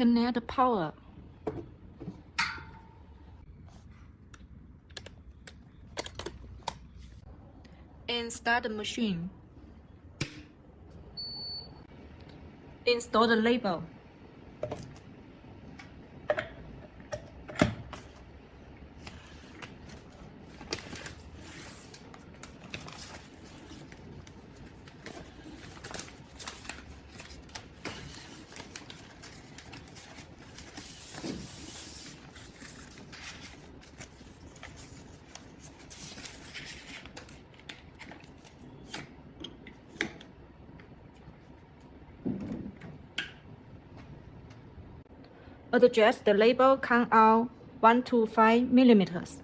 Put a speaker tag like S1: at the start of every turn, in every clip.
S1: Connect the power. And start the machine. Install the label. Adjust the label count out 1 to 5 millimeters.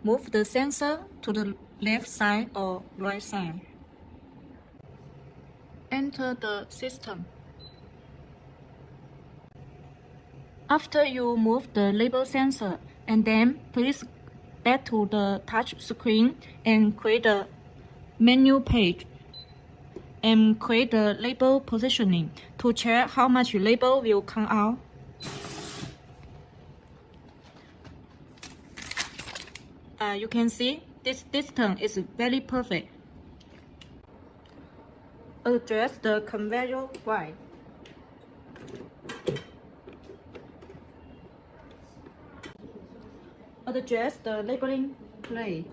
S1: Move the sensor to the left side or right side. Enter the system. After you move the label sensor, and then please back to the touch screen and create a menu page and create the label positioning to check how much your label will come out. You can see this distance is very perfect. Adjust the conveyor belt. Adjust the labeling plate.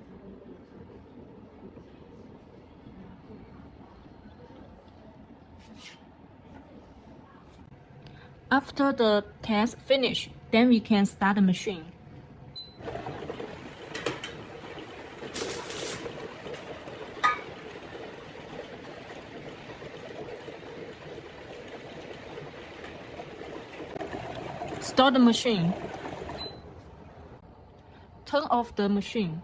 S1: After the test finish, then we can start the machine. Start the machine. Turn off the machine.